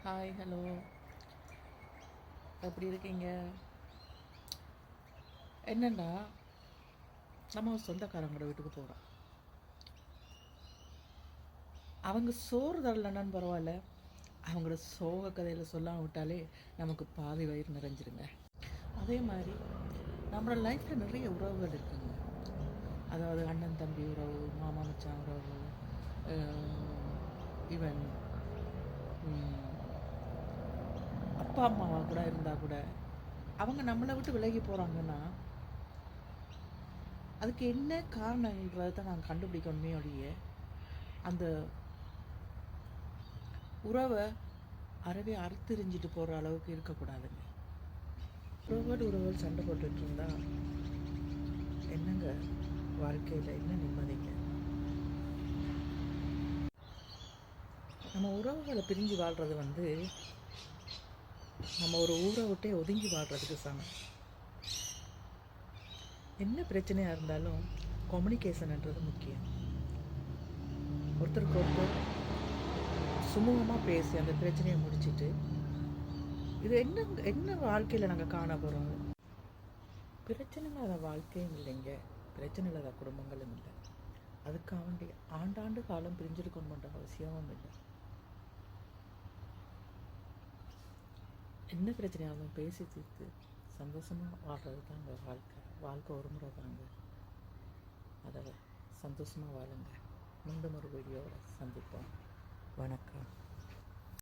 Hi, hello. எப்படி இருக்கீங்க? என்னன்னா, நம்ம ஒரு சொந்தக்காரங்களோட வீட்டுக்கு போகிறோம். அவங்க சோறு தரலன்னு பரவாயில்ல, அவங்களோட சோக கதையில் சொல்லாம விட்டாலே நமக்கு பாதி வயிறு நிறைஞ்சிருங்க. அதே மாதிரி நம்மளோட லைஃப்பில் நிறைய உறவுகள் இருக்குங்க. அதாவது அண்ணன் தம்பி உறவு, மாமா மச்சான் உறவு, ஈவன் அப்பா அம்மாவாக கூட இருந்தால் கூட அவங்க நம்மளை விட்டு விலகி போகிறாங்கன்னா அதுக்கு என்ன காரணங்கிறத தான் நாங்கள் கண்டுபிடிக்கணுமே ஒழிய அந்த உறவை அறவே அறுத்தெறிஞ்சிட்டு போகிற அளவுக்கு இருக்கக்கூடாதுங்க. உறவுகள் சண்டை போட்டுட்டு இருந்தா என்னங்க வாழ்க்கையில் என்ன நிம்மதிங்க? நம்ம உறவுகளை பிரிஞ்சு வாழ்கிறது நம்ம ஒரு ஊரை விட்டே ஒதுங்கி வாழ்கிறதுக்கு சமம். என்ன பிரச்சனையாக இருந்தாலும் கம்யூனிகேஷன்ன்றது முக்கியம். ஒருத்தருக்கு ஒருத்தர் சுமூகமாக பேசி அந்த பிரச்சனையை முடிச்சுட்டு இது என்ன வாழ்க்கையில் நாங்கள் காண போகிறோம்? பிரச்சனை இல்லாத வாழ்க்கையும் இல்லைங்க, பிரச்சனை இல்லாத குடும்பங்களும் இல்லை. அதுக்காக வேண்டிய ஆண்டாண்டு காலம் பிரிஞ்சிருக்கணுன்ற அவசியமும் இல்லை. என்ன பிரச்சனையாகவும் பேசி தீர்த்து சந்தோஷமாக வாழ்கிறது தாங்க வாழ்க்கை ஒரு முறை தாங்க. அதை சந்தோஷமாக வாழுங்க. மீண்டும் ஒரு வீடியோவில் சந்திப்போம். வணக்கம்.